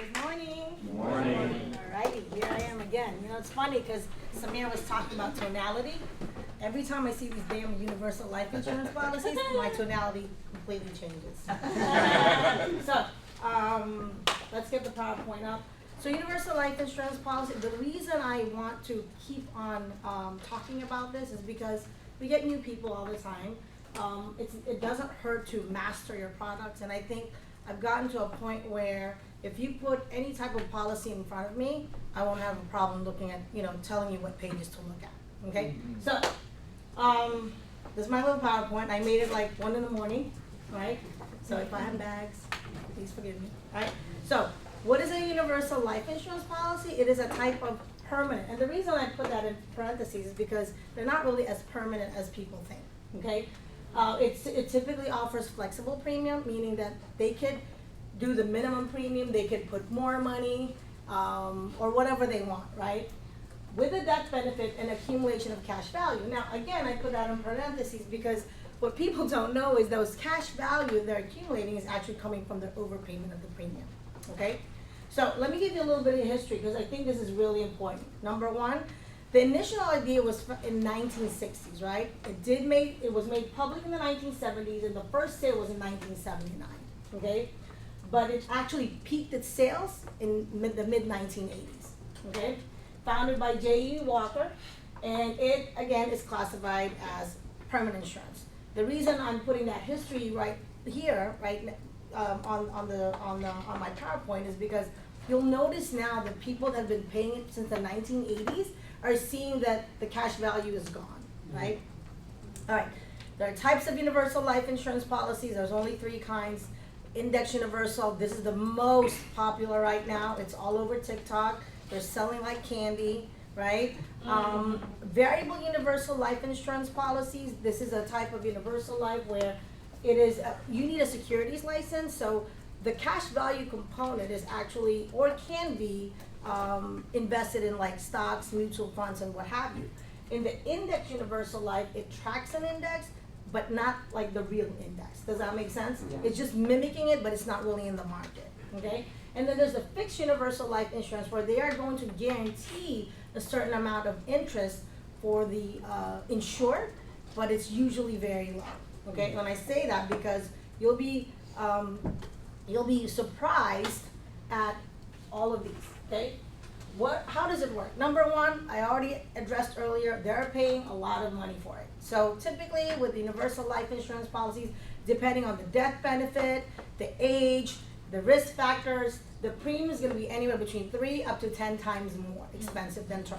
Good morning. Good morning. All righty, here I am again. You know, it's funny because Samir was talking about tonality. Every time I see these damn universal life insurance policies, my tonality completely changes. So, let's get the PowerPoint up. So universal life insurance policy, the reason I want to keep on talking about this is because we get new people all the time. It doesn't hurt to master your products, and I think I've gotten to a point where if you put any type of policy in front of me, I won't have a problem looking at, telling you what pages to look at, okay? So, this is my little PowerPoint. I made it like 1 in the morning, right? So if I have bags, please forgive me, right? So, what is a universal life insurance policy? It is a type of permanent, and the reason I put that in parentheses is because they're not really as permanent as people think, okay? It typically offers flexible premium, meaning that they could do the minimum premium, they could put more money, or whatever they want, right? With a death benefit and accumulation of cash value. Now, again, I put that in parentheses because what people don't know is those cash value they're accumulating is actually coming from the overpayment of the premium, okay? So let me give you a little bit of history because I think this is really important. Number one, the initial idea was in 1960s, right? It was made public in the 1970s, and the first sale was in 1979, okay? But it actually peaked its sales in the mid-1980s, okay? Founded by J.E. Walker, and it, again, is classified as permanent insurance. The reason I'm putting that history right here, right, on my PowerPoint is because you'll notice now that people that have been paying it since the 1980s are seeing that the cash value is gone, right? All right, there are types of universal life insurance policies. There's only 3 kinds. Index universal, this is the most popular right now. It's all over TikTok. They're selling like candy, right? Variable universal life insurance policies, this is a type of universal life where it is, you need a securities license, so the cash value component is actually, or can be, invested in like stocks, mutual funds, and what have you. In the index universal life, it tracks an index, but not like the real index. Does that make sense? Yeah. It's just mimicking it, but it's not really in the market, okay? And then there's the fixed universal life insurance where they are going to guarantee a certain amount of interest for the insured, but it's usually very low, okay? When I say that because you'll be surprised at all of these, okay? How does it work? Number one, I already addressed earlier, they're paying a lot of money for it. So typically with universal life insurance policies, depending on the death benefit, the age, the risk factors, the premium is gonna be anywhere between 3 up to 10 times more expensive than term,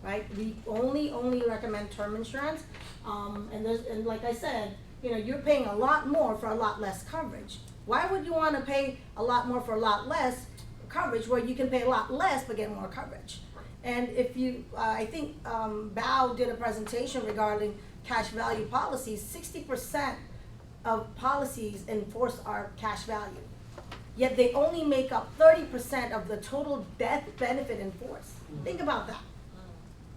right? We only recommend term insurance, and like I said, you're paying a lot more for a lot less coverage. Why would you wanna pay a lot more for a lot less coverage where you can pay a lot less but get more coverage? And if you, I think Bao did a presentation regarding cash value policies. 60% of policies in force are cash value, yet they only make up 30% of the total death benefit in force. Think about that.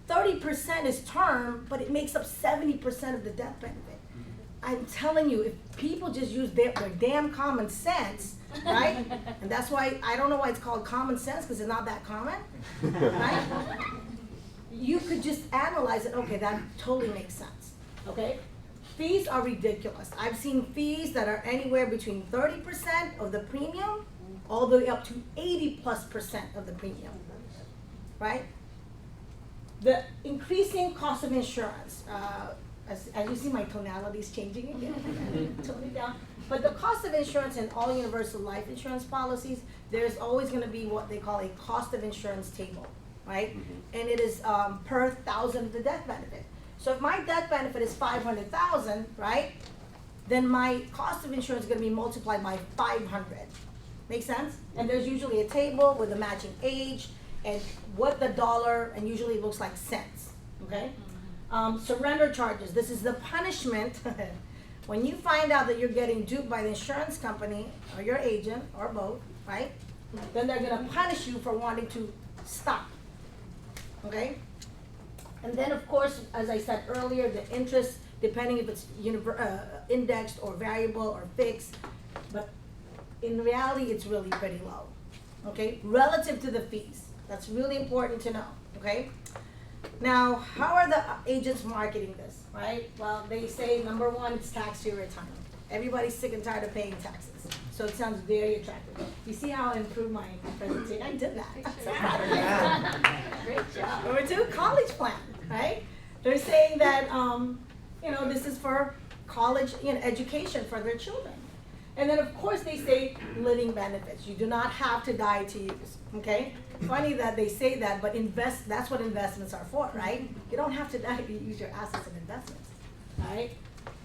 30% is term, but it makes up 70% of the death benefit. I'm telling you, if people just use their damn common sense, right? And that's why, I don't know why it's called common sense, because it's not that common, right? You could just analyze it, okay, that totally makes sense, okay? Fees are ridiculous. I've seen fees that are anywhere between 30% of the premium, all the way up to 80+% of the premium, right? The increasing cost of insurance, as you see, my tonality is changing again. Tone it down. But the cost of insurance in all universal life insurance policies, there's always going to be what they call a cost of insurance table, right? And it is per 1,000 of the death benefit. So if my death benefit is 500,000, right? Then my cost of insurance is going to be multiplied by 500. Make sense? And there's usually a table with a matching age and what the dollar, and usually it looks like cents, okay? Surrender charges. This is the punishment when you find out that you're getting duped by the insurance company or your agent or both, right? Then they're gonna punish you for wanting to stop, okay? And then of course, as I said earlier, the interest, depending if it's indexed or variable or fixed, but in reality, it's really pretty low. okay, relative to the fees. That's really important to know, okay? Now, how are the agents marketing this, right? Well, they say, number one, it's tax-free retirement. Everybody's sick and tired of paying taxes, so it sounds very attractive. You see how I improved my presentation? I did that. I'm so proud of myself. Great job. Number two, college plan, right? They're saying that, this is for college, education for their children. And then, of course, they say living benefits. You do not have to die to use, okay? Funny that they say that, but that's what investments are for, right? You don't have to die to use your assets in investments, all right?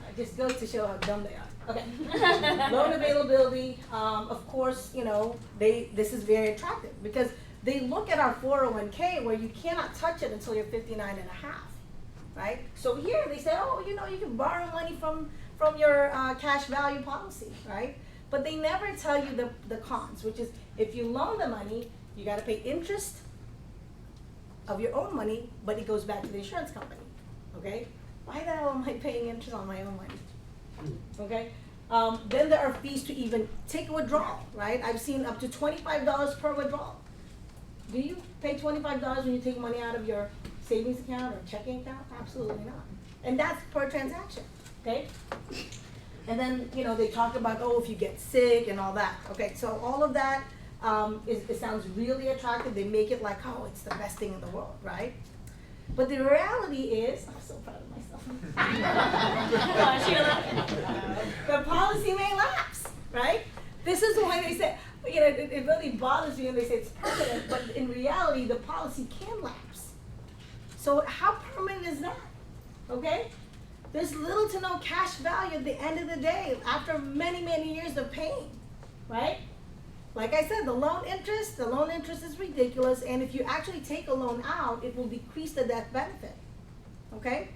It just goes to show how dumb they are. Okay. Loan availability, of course, this is very attractive because they look at our 401k where you cannot touch it until you're 59 and a half, right? So here they say, you can borrow money from your cash value policy, right? But they never tell you the cons, which is if you loan the money, you got to pay interest of your own money, but it goes back to the insurance company, okay? Why the hell am I paying interest on my own money, okay? Then there are fees to even take a withdrawal, right? I've seen up to $25 per withdrawal. Do you pay $25 when you take money out of your savings account or checking account? Absolutely not. And that's per transaction, okay? And then, they talk about, if you get sick and all that. Okay, so all of that, it sounds really attractive. They make it like, it's the best thing in the world, right? But the reality is, I'm so proud of myself. The policy may lapse, right? This is why they say, it really bothers me when they say it's permanent, but in reality, the policy can lapse. So how permanent is that, okay? There's little to no cash value at the end of the day after many, many years of paying, right? Like I said, the loan interest is ridiculous, and if you actually take a loan out, it will decrease the death benefit, okay?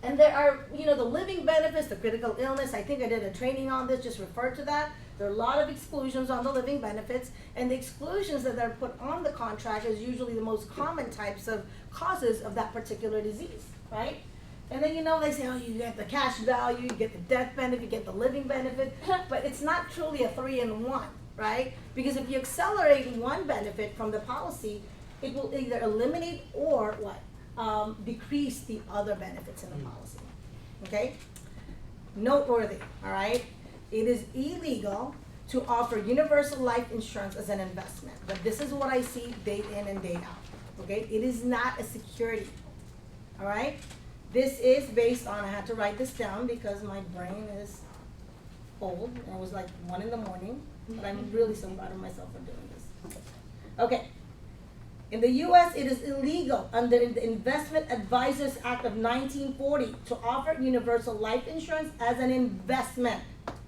And there are, the living benefits, the critical illness, I think I did a training on this, just refer to that. There are a lot of exclusions on the living benefits, and the exclusions that are put on the contract is usually the most common types of causes of that particular disease, right? And then, they say, you get the cash value, you get the death benefit, you get the living benefit, but it's not truly a 3-in-1, right? Because if you accelerate one benefit from the policy, it will either eliminate or decrease the other benefits in the policy, okay? Noteworthy, all right? It is illegal to offer universal life insurance as an investment, but this is what I see day in and day out, okay? It is not a security, all right? This is based on, I had to write this down because my brain is old, and it was like 1 in the morning, but I'm really so proud of myself for doing this. Okay. In the U.S., it is illegal under the Investment Advisors Act of 1940 to offer universal life insurance as an investment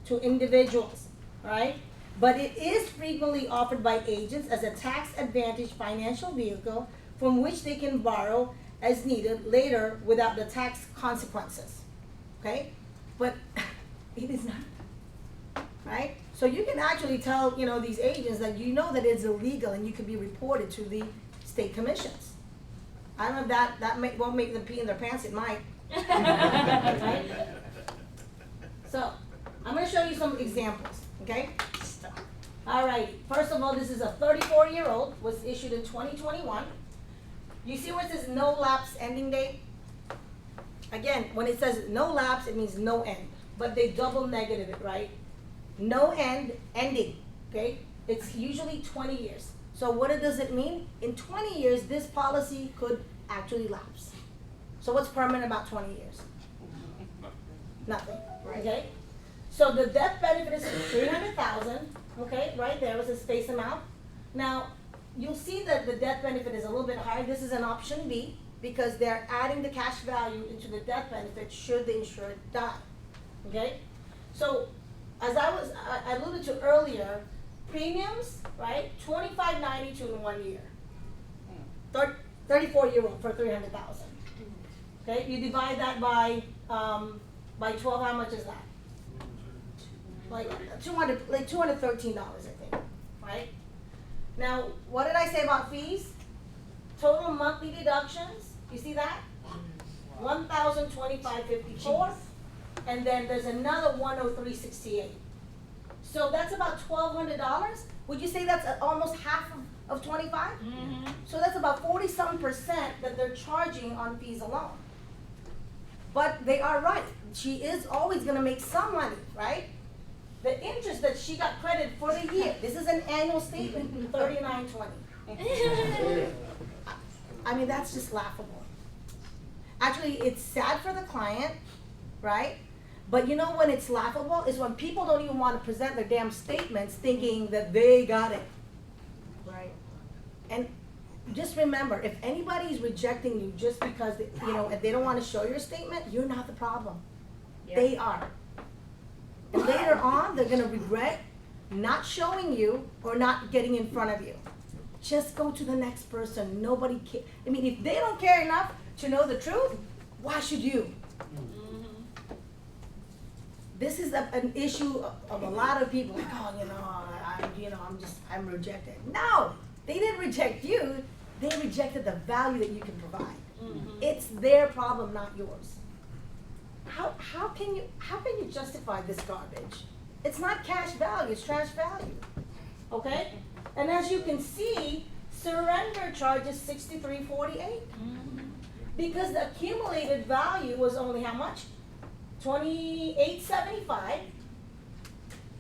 to individuals, right? But it is frequently offered by agents as a tax-advantaged financial vehicle from which they can borrow as needed later without the tax consequences, okay? But it is not, right? So you can actually tell, these agents that that it's illegal and you can be reported to the state commissions. I don't know if that won't make them pee in their pants, it might. Right? So, I'm gonna show you some examples, okay? All right, first of all, this is a 34-year-old, was issued in 2021. You see where it says no lapse ending date? Again, when it says no lapse, it means no end, but they double negative it, right? No end, ending, okay? It's usually 20 years. So what does it mean? In 20 years, this policy could actually lapse. So what's permanent about 20 years? Nothing, okay? So the death benefit is $300,000, okay? Right there was his face amount. Now, you'll see that the death benefit is a little bit higher. This is an option B because they're adding the cash value into the death benefit should the insured die, okay? So as I alluded to earlier, premiums, right? $25.92 in 1 year. 34-year-old for $300,000. Okay, you divide that by 12. How much is that? Like $213, I think, right? Now, what did I say about fees? Total monthly deductions, you see that? $1,025.54, and then there's another $103.68. So that's about $1,200. Would you say that's almost half of 25? So that's about 40-some% that they're charging on fees alone. But they are right. She is always gonna make some money, right? The interest that she got credited for the year, this is an annual statement, $39.20. I mean, that's just laughable. Actually, it's sad for the client, right? But you know when it's laughable is when people don't even want to present their damn statements thinking that they got it. Right? And just remember, if anybody's rejecting you just because if they don't want to show your statement, you're not the problem. Yeah. They are. And later on, they're gonna regret not showing you or not getting in front of you. Just go to the next person. Nobody cares. I mean, if they don't care enough to know the truth, why should you? This is an issue of a lot of people. Like, oh, I'm rejected. No, they didn't reject you. They rejected the value that you can provide. It's their problem, not yours. How can you justify this garbage? It's not cash value, it's trash value. Okay? And as you can see, surrender charge is $63.48. Because the accumulated value was only how much? $28.75.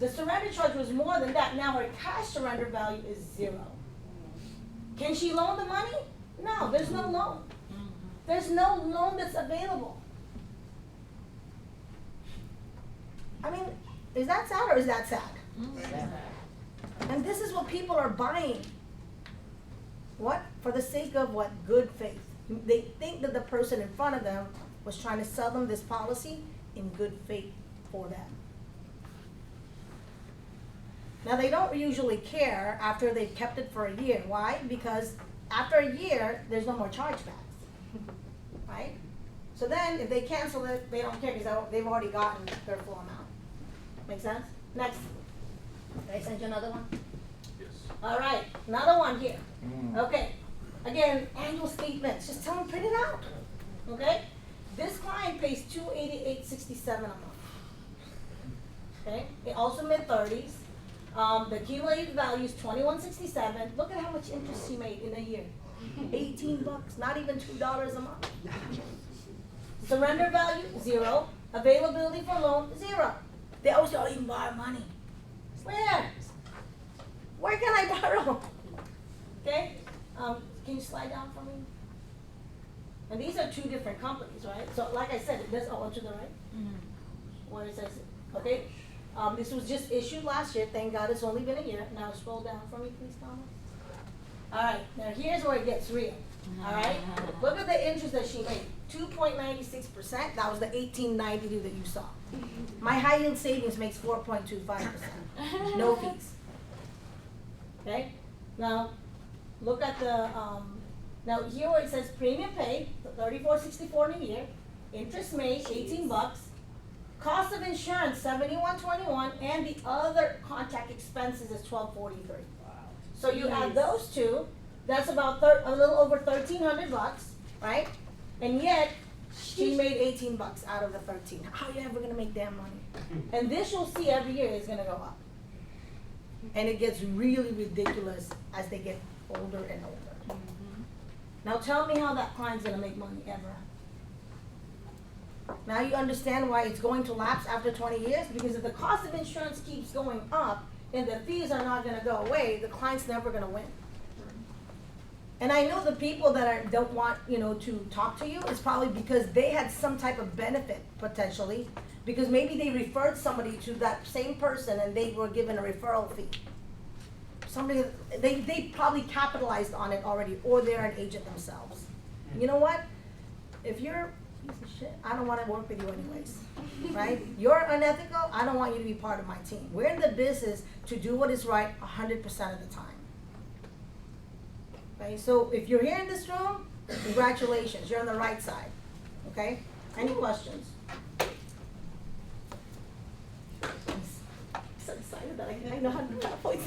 The surrender charge was more than that. Now her cash surrender value is $0. Can she loan the money? No, there's no loan. There's no loan that's available. I mean, is that sad or is that sad? And this is what people are buying. What? For the sake of what? Good faith. They think that the person in front of them was trying to sell them this policy in good faith for them. Now they don't usually care after they've kept it for a year. Why? Because after a year, there's no more chargebacks, right? So then if they cancel it, they don't care because they've already gotten their full amount. Make sense? Next. Did I send you another one? Yes. All right, another one here. Okay. Again, annual statements. Just tell them print it out. Okay? This client pays $288.67 a month. Okay? Also mid-30s. The accumulated value is $21.67. Look at how much interest she made in a year. $18, not even $2 a month. Surrender value, $0. Availability for loan, $0. They always say, oh, you can borrow money. Where? Where can I borrow? Okay? Can you slide down for me? And these are two different companies, right? So like I said, it does, to the right? Where it says, okay? This was just issued last year. Thank God it's only been a year. Now scroll down for me, please, Thomas. All right, now here's where it gets real. All right? Look at the interest that she made. 2.96%. That was the 18.92 that you saw. My high yield savings makes 4.25%. No fees. Okay? Now, look at the, now here where it says premium paid, $34.64 in a year. Interest made, $18. Cost of insurance, $71.21, and the other contact expenses is $12.43. So you add those two, that's about a little over $1,300, right? And yet she made $18 out of the 13. How are you ever gonna make that money? And this you'll see every year is gonna go up, and it gets really ridiculous as they get older and older. Now tell me how that client's gonna make money ever. Now you understand why it's going to lapse after 20 years? Because if the cost of insurance keeps going up and the fees are not going to go away, the client's never going to win. And I know the people that don't want, to talk to you is probably because they had some type of benefit potentially, because maybe they referred somebody to that same person and they were given a referral fee. Somebody, they probably capitalized on it already, or they're an agent themselves. You know what? If you're piece of shit, I don't want to work with you anyways, right? You're unethical, I don't want you to be part of my team. We're in the business to do what is right 100% of the time. Okay, so if you're here in this room, congratulations, you're on the right side, okay? Any questions? I'm so excited that I know how to do that voice.